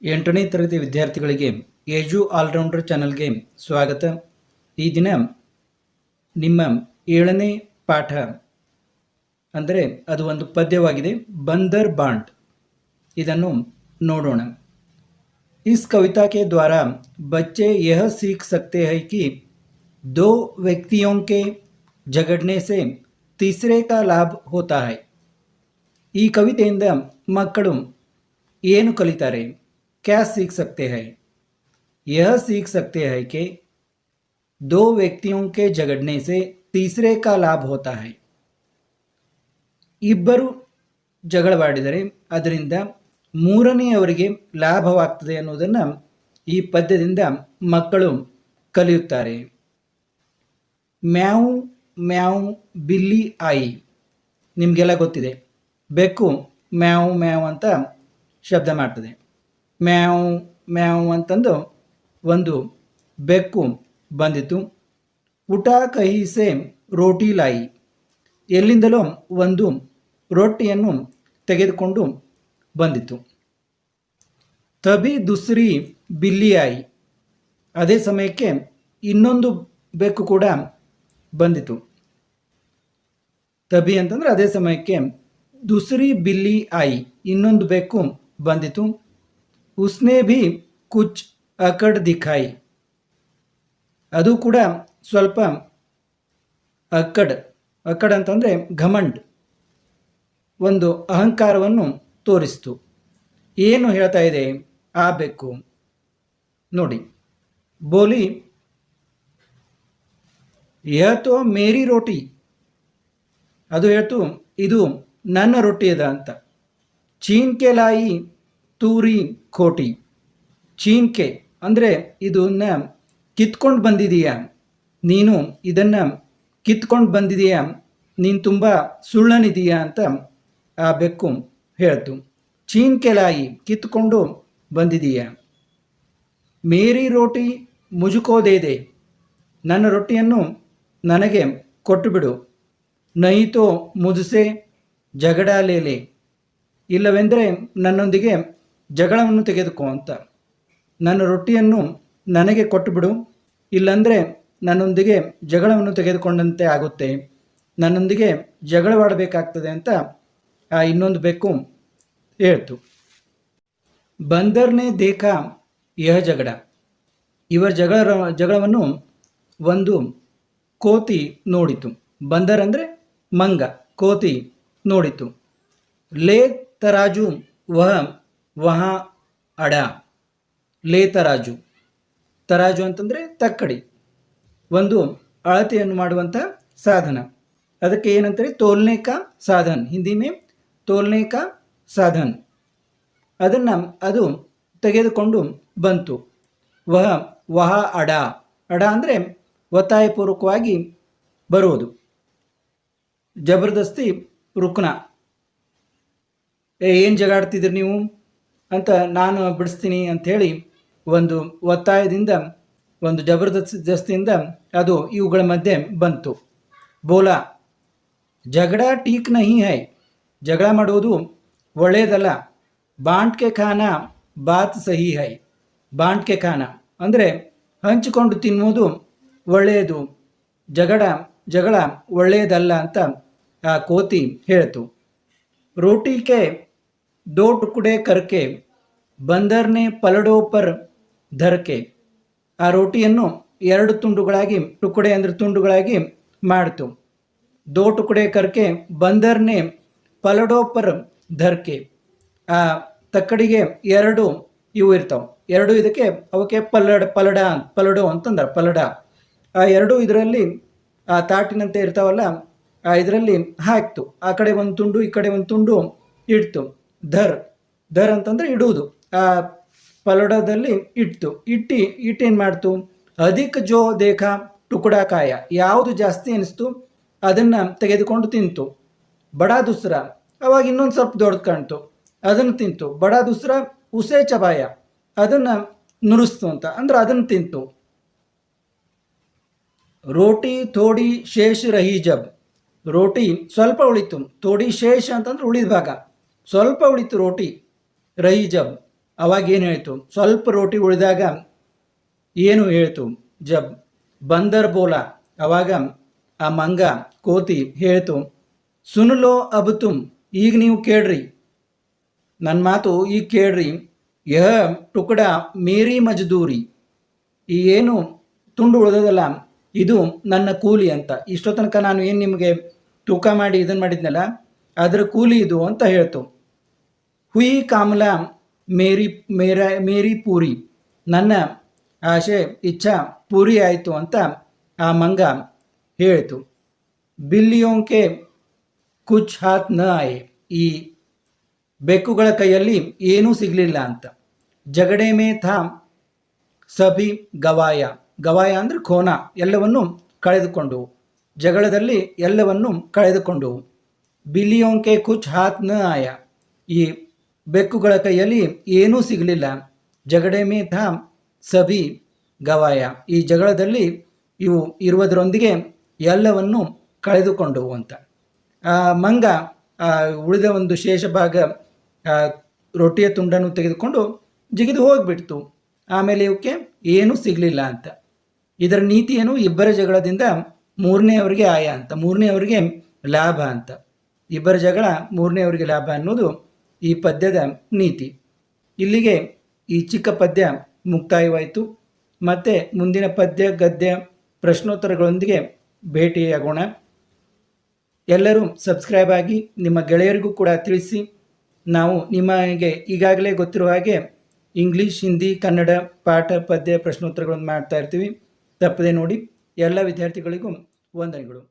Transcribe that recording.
8ನೇ ತರಗತಿ ವಿದ್ಯಾರ್ಥಿಗಳಿಗೆ age allrounder ಚಾನಲ್ಗೆ ಸ್ವಾಗತ. ಈ ದಿನ ನಿಮ್ಮ 7ನೇ ಪಾಠ ಅಂದರೆ ಅದು ಒಂದು ಪದ್ಯವಾಗಿದೆ, ಬಂದರ್ ಬಾಂಟ್. ಇದನ್ನು ನೋಡೋಣ. इस कविता के द्वारा बच्चे यह सीख सकते हैं कि दो व्यक्तियों के झगड़ने से तीसरे का लाभ होता है. ಈ ಕವಿತೆಯಿಂದ ಮಕ್ಕಳು ಏನು ಕಲಿತಾರೆ? क्या सीख सकते हैं? यह सीख सकते हैं कि दो व्यक्तियों के झगड़ने से तीसरे का लाभ होता है. ಇಬ್ಬರು ಜಗಳವಾಡಿದರೆ ಅದರಿಂದ ಮೂರನೆಯವರಿಗೆ ಲಾಭವಾಗ್ತದೆ ಅನ್ನೋದನ್ನು ಈ ಪದ್ಯದಿಂದ ಮಕ್ಕಳು ಕಲಿಯುತ್ತಾರೆ. ಮ್ಯಾವು ಮ್ಯಾವು ಬಿಲ್ಲಿ ಆಯಿ. ನಿಮಗೆಲ್ಲ ಗೊತ್ತಿದೆ, ಬೆಕ್ಕು ಮ್ಯಾವು ಮ್ಯಾವು ಅಂತ ಶಬ್ದ ಮಾಡ್ತದೆ. ಮ್ಯಾವು ಮ್ಯಾವು ಅಂತಂದು ಒಂದು ಬೆಕ್ಕು ಬಂದಿತು. ಊಟ ಕಹಿಸೆ ರೋಟಿ ಲಾಯಿ. ಎಲ್ಲಿಂದಲೋ ಒಂದು ರೊಟ್ಟಿಯನ್ನು ತೆಗೆದುಕೊಂಡು ಬಂದಿತು. ತಬಿ ದುಸ್ರಿ ಬಿಲ್ಲಿ ಆಯಿ. ಅದೇ ಸಮಯಕ್ಕೆ ಇನ್ನೊಂದು ಬೆಕ್ಕು ಕೂಡ ಬಂದಿತು. ತಬಿ ಅಂತಂದರೆ ಅದೇ ಸಮಯಕ್ಕೆ ದುಸ್ರಿ ಬಿಲ್ಲಿ ಆಯಿ, ಇನ್ನೊಂದು ಬೆಕ್ಕು ಬಂದಿತು. ಉಸ್ನೆ ಭಿ ಕುಚ್ ಅಕಡ್ ದಿಖಾಯಿ. ಅದು ಕೂಡ ಸ್ವಲ್ಪ ಅಕ್ಕಡ್ ಅಂತಂದರೆ ಘಮಂಡ್, ಒಂದು ಅಹಂಕಾರವನ್ನು ತೋರಿಸ್ತು. ಏನು ಹೇಳ್ತಾ ಇದೆ ಆ ಬೆಕ್ಕು ನೋಡಿ. ಬೋಲಿ ಯತೋ ಮೇರಿ ರೋಟಿ. ಅದು ಹೇಳ್ತು ಇದು ನನ್ನ ರೊಟ್ಟಿ ಅದ ಅಂತ. ಚೀನ್ಕೆ ಲಾಯಿ ತೂರಿ ಖೋಟಿ. ಚೀನ್ಕೆ ಅಂದರೆ ಇದನ್ನ ಕಿತ್ಕೊಂಡು ಬಂದಿದೀಯಾ, ನೀನು ಇದನ್ನು ಕಿತ್ಕೊಂಡು ಬಂದಿದೀಯಾ, ನೀನು ತುಂಬ ಸುಳ್ಳನಿದೀಯಾ ಅಂತ ಆ ಬೆಕ್ಕು ಹೇಳ್ತು. ಚೀನ್ಕೆ ಲಾಯಿ, ಕಿತ್ಕೊಂಡು ಬಂದಿದೀಯಾ. ಮೇರಿ ರೋಟಿ ಮುಜುಕೋ ದೇದೆ. ನನ್ನ ರೊಟ್ಟಿಯನ್ನು ನನಗೆ ಕೊಟ್ಟು ಬಿಡು. ನೈತೋ ಮುಜ್ಸೆ ಜಗಳ ಲೇಲೆ. ಇಲ್ಲವೆಂದರೆ ನನ್ನೊಂದಿಗೆ ಜಗಳವನ್ನು ತೆಗೆದುಕೋ ಅಂತ. ನನ್ನ ರೊಟ್ಟಿಯನ್ನು ನನಗೆ ಕೊಟ್ಟು ಬಿಡು, ಇಲ್ಲಂದರೆ ನನ್ನೊಂದಿಗೆ ಜಗಳವನ್ನು ತೆಗೆದುಕೊಂಡಂತೆ ಆಗುತ್ತೆ, ನನ್ನೊಂದಿಗೆ ಜಗಳವಾಡಬೇಕಾಗ್ತದೆ ಅಂತ ಆ ಇನ್ನೊಂದು ಬೆಕ್ಕು ಹೇಳ್ತು. ಬಂದರ್ನೇ ದೇಖಾ ಯಹ ಜಗಳ. ಇವರ ಜಗಳವನ್ನು ಒಂದು ಕೋತಿ ನೋಡಿತು. ಬಂದರ್ ಅಂದರೆ ಮಂಗ, ಕೋತಿ ನೋಡಿತು. ಲೇ ತರಾಜು ವಹ ಅಡ. ಲೇ ತರಾಜು. ತರಾಜು ಅಂತಂದರೆ ತಕ್ಕಡಿ, ಒಂದು ಅಳತೆಯನ್ನು ಮಾಡುವಂಥ ಸಾಧನ. ಅದಕ್ಕೆ ಏನಂತಾರೆ? ತೋಲ್ನೆ ಕಾ ಸಾಧನ್. ಹಿಂದಿ ಮೇ ತೋಲ್ನೆ ಕಾ ಸಾಧನ್. ಅದು ತೆಗೆದುಕೊಂಡು ಬಂತು. ವಹ ಅಡ. ಅಡ ಅಂದರೆ ಒತ್ತಾಯಪೂರ್ವಕವಾಗಿ ಬರುವುದು, ಜಬರ್ದಸ್ತಿ ರುಕ್ನ. ಏನು ಜಗಾಡ್ತಿದ್ರಿ ನೀವು ಅಂತ, ನಾನು ಬಿಡಿಸ್ತೀನಿ ಅಂಥೇಳಿ ಒಂದು ಒತ್ತಾಯದಿಂದ, ಒಂದು ಜಬರ್ದಸ್ತಿಯಿಂದ ಅದು ಇವುಗಳ ಮಧ್ಯೆ ಬಂತು. ಬೋಲಾ ಜಗಳ ಟೀಕ್ ನಹಿ ಹೈ. ಜಗಳ ಮಾಡುವುದು ಒಳ್ಳೆಯದಲ್ಲ. ಬಾಂಟ್ಕೆ ಖಾನ ಬಾತ್ ಸಹಿ ಹೈ. ಬಾಂಟ್ಕೆ ಖಾನ ಅಂದರೆ ಹಂಚಿಕೊಂಡು ತಿನ್ನುವುದು ಒಳ್ಳೆಯದು, ಜಗಳ ಒಳ್ಳೆಯದಲ್ಲ ಅಂತ ಆ ಕೋತಿ ಹೇಳ್ತು. ರೋಟಿಗೆ ದೋ ಟುಕಡೆ ಕರ್ಕೆ ಬಂದರ್ನೆ ಪಲಡೋ ಪರ್ ಧರ್ಕೆ. ಆ ರೋಟಿಯನ್ನು ಎರಡು ತುಂಡುಗಳಾಗಿ, ಟುಕಡೆ ಅಂದರೆ ತುಂಡುಗಳಾಗಿ ಮಾಡ್ತು. ದೋ ಟುಕಡೆ ಕರ್ಕೆ ಬಂದರ್ನೆ ಪಲಡೋ ಪರ್ ಧರ್ಕೆ. ಆ ತಕ್ಕಡಿಗೆ ಎರಡು ಇವು ಇರ್ತಾವೆ, ಎರಡು ಇದಕ್ಕೆ ಅವಕ್ಕೆ ಪಲಡೋ ಅಂತಂದ್ರೆ ಪಲಡ. ಆ ಎರಡು ಇದರಲ್ಲಿ ಆ ತಾಟಿನಂತೆ ಇರ್ತಾವಲ್ಲ, ಆ ಇದರಲ್ಲಿ ಹಾಕ್ತು. ಆ ಕಡೆ ಒಂದು ತುಂಡು, ಈ ಕಡೆ ಒಂದು ತುಂಡು ಇಡ್ತು. ಧರ್ ಅಂತಂದರೆ ಇಡುವುದು. ಆ ಪಲಡದಲ್ಲಿ ಇಟ್ಟೇನು ಮಾಡ್ತು? ಅಧಿಕ ಜೋ ದೇಖಾ ಟುಕುಡಾ ಕಾಯ. ಯಾವುದು ಜಾಸ್ತಿ ಅನಿಸ್ತು ಅದನ್ನು ತೆಗೆದುಕೊಂಡು ತಿಂತು. ಬಡಾ ದುಸ್ರ, ಅವಾಗ ಇನ್ನೊಂದು ಸ್ವಲ್ಪ ದೊಡ್ಡದು ಕಾಣ್ತು, ಅದನ್ನು ತಿಂತು. ಬಡಾ ದುಸ್ರ ಉಸೆ ಚಬಾಯ, ಅದನ್ನು ನುರಿಸ್ತು ಅಂತ ಅಂದ್ರೆ ಅದನ್ನು ತಿಂತು. ರೋಟಿ ಥೋಡಿ ಶೇಷ ರಹಿ ಜಬ್. ರೋಟಿ ಸ್ವಲ್ಪ ಉಳಿತು. ಥೋಡಿ ಶೇಷ ಅಂತಂದ್ರೆ ಉಳಿದ ಭಾಗ, ಸ್ವಲ್ಪ ಉಳಿತು ರೋಟಿ. ರಹಿ ಜಬ್ ಅವಾಗ ಏನು ಹೇಳ್ತು, ಸ್ವಲ್ಪ ರೋಟಿ ಉಳಿದಾಗ ಏನು ಹೇಳ್ತು, ಜಬ್ ಬಂದರ್ ಬೋಲ, ಅವಾಗ ಆ ಮಂಗ ಕೋತಿ ಹೇಳ್ತು, ಸುನಲೋ ಅಬ್ ತುಮ್, ಈಗ ನೀವು ಕೇಳ್ರಿ, ನನ್ನ ಮಾತು ಈಗ ಕೇಳ್ರಿ, ಯಹ ಟುಕಡ ಮೇರಿ ಮಜ್ದೂರಿ, ಈ ಏನು ತುಂಡು ಉಳಿದದಲ್ಲ ಇದು ನನ್ನ ಕೂಲಿ ಅಂತ. ಇಷ್ಟೋ ತನಕ ನಾನು ಏನು ನಿಮಗೆ ತೂಕ ಮಾಡಿ ಇದನ್ನು ಮಾಡಿದ್ನಲ್ಲ ಅದರ ಕೂಲಿ ಇದು ಅಂತ ಹೇಳ್ತು. ಹುಯಿ ಕಾಮಲ ಮೇರಿ ಪೂರಿ, ನನ್ನ ಆಶೆ ಇಚ್ಛಾ ಪೂರಿ ಆಯಿತು ಅಂತ ಆ ಮಂಗ ಹೇಳ್ತು. ಬಿಲ್ಲಿಯೋಂಕೆ ಕುಚ್ ಹಾತ್ ನ ಆಯೆ, ಈ ಬೆಕ್ಕುಗಳ ಕೈಯಲ್ಲಿ ಏನೂ ಸಿಗಲಿಲ್ಲ ಅಂತ. ಜಗಡೆ ಮೇ ಥಾ ಸಭಿ ಗವಾಯ, ಗವಾಯ ಅಂದರೆ ಖೋನ, ಎಲ್ಲವನ್ನು ಕಳೆದುಕೊಂಡವು, ಜಗಳದಲ್ಲಿ ಎಲ್ಲವನ್ನು ಕಳೆದುಕೊಂಡವು. ಬಿಲ್ಲಿಯೋಂಕೆ ಕುಚ್ ಹಾತ್ ನ ಆಯ, ಈ ಬೆಕ್ಕುಗಳ ಕೈಯಲ್ಲಿ ಏನೂ ಸಿಗಲಿಲ್ಲ. ಜಗಡೆ ಮೇ ಥಾ ಸಭಿ ಗವಾಯ, ಈ ಜಗಳದಲ್ಲಿ ಇವು ಇರುವುದರೊಂದಿಗೆ ಎಲ್ಲವನ್ನು ಕಳೆದುಕೊಂಡವು ಅಂತ. ಆ ಮಂಗ ಉಳಿದ ಒಂದು ಶೇಷ ಭಾಗ ರೊಟ್ಟಿಯ ತುಂಡನ್ನು ತೆಗೆದುಕೊಂಡು ಜಿಗಿದು ಹೋಗಿಬಿಡ್ತು. ಆಮೇಲೆ ಇವಕ್ಕೆ ಏನೂ ಸಿಗಲಿಲ್ಲ ಅಂತ. ಇದರ ನೀತಿ ಏನು, ಇಬ್ಬರ ಜಗಳದಿಂದ ಮೂರನೆಯವರಿಗೆ ಆಯ ಅಂತ, ಮೂರನೆಯವರಿಗೆ ಲಾಭ ಅಂತ. ಇಬ್ಬರ ಜಗಳ ಮೂರನೆಯವರಿಗೆ ಲಾಭ ಅನ್ನೋದು ಈ ಪದ್ಯದ ನೀತಿ. ಇಲ್ಲಿಗೆ ಈ ಚಿಕ್ಕ ಪದ್ಯ ಮುಕ್ತಾಯವಾಯಿತು. ಮತ್ತೆ ಮುಂದಿನ ಪದ್ಯ ಗದ್ಯ ಪ್ರಶ್ನೋತ್ತರಗಳೊಂದಿಗೆ ಭೇಟಿಯಾಗೋಣ. ಎಲ್ಲರೂ ಸಬ್ಸ್ಕ್ರೈಬ್ ಆಗಿ ನಿಮ್ಮ ಗೆಳೆಯರಿಗೂ ಕೂಡ ತಿಳಿಸಿ. ನಾವು ನಿಮಗೆ ಈಗಾಗಲೇ ಗೊತ್ತಿರುವ ಹಾಗೆ ಇಂಗ್ಲೀಷ್, ಹಿಂದಿ, ಕನ್ನಡ ಪಾಠ, ಪದ್ಯ, ಪ್ರಶ್ನೋತ್ತರಗಳನ್ನು ಮಾಡ್ತಾ ಇರ್ತೀವಿ. ತಪ್ಪದೆ ನೋಡಿ. ಎಲ್ಲ ವಿದ್ಯಾರ್ಥಿಗಳಿಗೂ ವಂದನೆಗಳು.